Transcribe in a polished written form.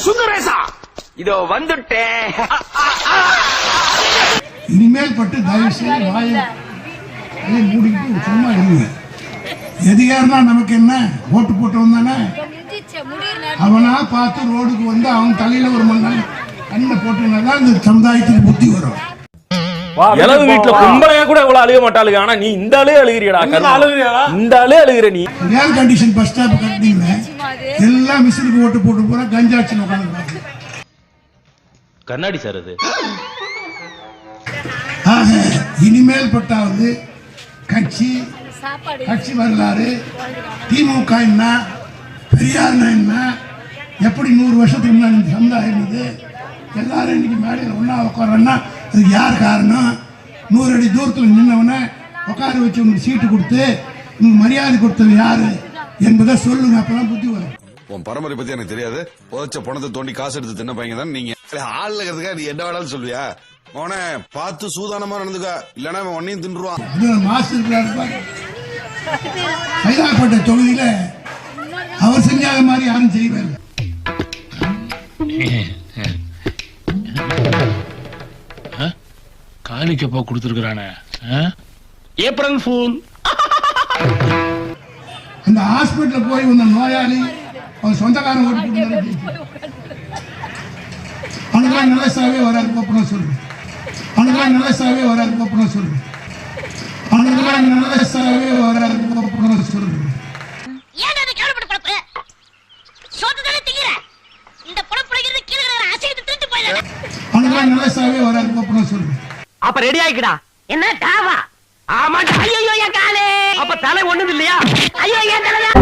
சுந்தரேசா இதோ வந்துட்டேன். இனிமேல் பட்டு தயவு செய்து வாயை மூடிக்கிட்டு சும்மா இருங்க. எதிகாரனா நமக்கு என்ன, ஓட்டு போட்டு வந்தானே அவனா பார்த்து ரோடுக்கு வந்து அவன் தலையில ஒரு மண்ணை கண்ணை போட்டுனாதான் இந்த சமுதாயத்துக்கு புத்தி வரும். இளவு வீட்டுல கும்பலையா கூட இவ்வளவு அழுக மாட்டாளுங்க. ஆனா நீ இந்த ஆளே அழுகிறியடா, இந்த ஆளே அழுகிற. நீ ஏர் கண்டிஷன் பஸ் ஸ்டாப் கட்டினீங்க, எல்லா மிஷினுக்கு ஓட்டு போட்டு போறா, கஞ்சாட்சி உட்காந்து கண்ணாடி சார் அது. இனிமேல் பட்டாவது கட்சி வரலாறு, திமுக என்ன, பெரியார் என்ன, எப்படி 100 வருஷத்துக்கு முன்னாடி இந்த சமுதாயம் இருந்தது, எல்லாரும் இன்னைக்கு மேடையில் ஒன்னா உட்காரன்னா அதுக்கு யார் காரணம்? 100 அடி தூரத்தில் நின்னவன உட்கார வச்சு உங்களுக்கு சீட்டு கொடுத்து உங்களுக்கு மரியாதை கொடுத்தது யாரு என்பதை சொல்லுங்க, அப்பதான் புத்தி வரும். உன் பரம்பரை பத்தி எனக்கு தெரியாது. புதைச்ச பணத்தை தோண்டி காசு எடுத்து தின்ன பையன் தான் நீங்க. ஆள் இருக்கிறதுக்கா நீ என்ன வேணாலும் சொல்லுவியா? அவனை பார்த்து சூதானமா நடந்துக்க, இல்லன்னா அவன் ஒன்னையும் தின்றுவான். கைதாப்பட்ட தொகுதியில அவர் செஞ்சாத மாதிரி யாரும் செய்வார். காலிக்கப்பா கொடுத்துருக்கானே ஏப்ரல் ஃபூல். அந்த ஹாஸ்பிட்டல் போய் வந்த நோயாளி அவர் சொந்தக்காரன் ஓட்டு அவனுக்கெல்லாம் நல்ல சாவே வராது போப்பணும் சொல்லுங்க. அவனுக்கெல்லாம் நல்ல சாவே வராது போப்பணும் சொல்லுங்க. அவனுக்கெல்லாம் நல்ல சாவே வராது போப்பணும் சொல்லுங்க. ஏன் அதை கேவலப்பட்டு பழப்பு? சோத்துதானே திங்கிற? இந்த பழப்புலகிறது கீழே கிடக்கிற அசைத்து திருட்டு போயிடல. அவனுக்கெல்லாம் நல்ல சாவே வராது போப்பணும் சொல்லுங்க. அப்ப ரெடி ஆயிக்கடா. என்ன டாவா? ஆமாண்டா. ஐயோ என் காலே. அப்ப தலை ஒண்ணுது இல்லையா? ஐயோ என் தலையா.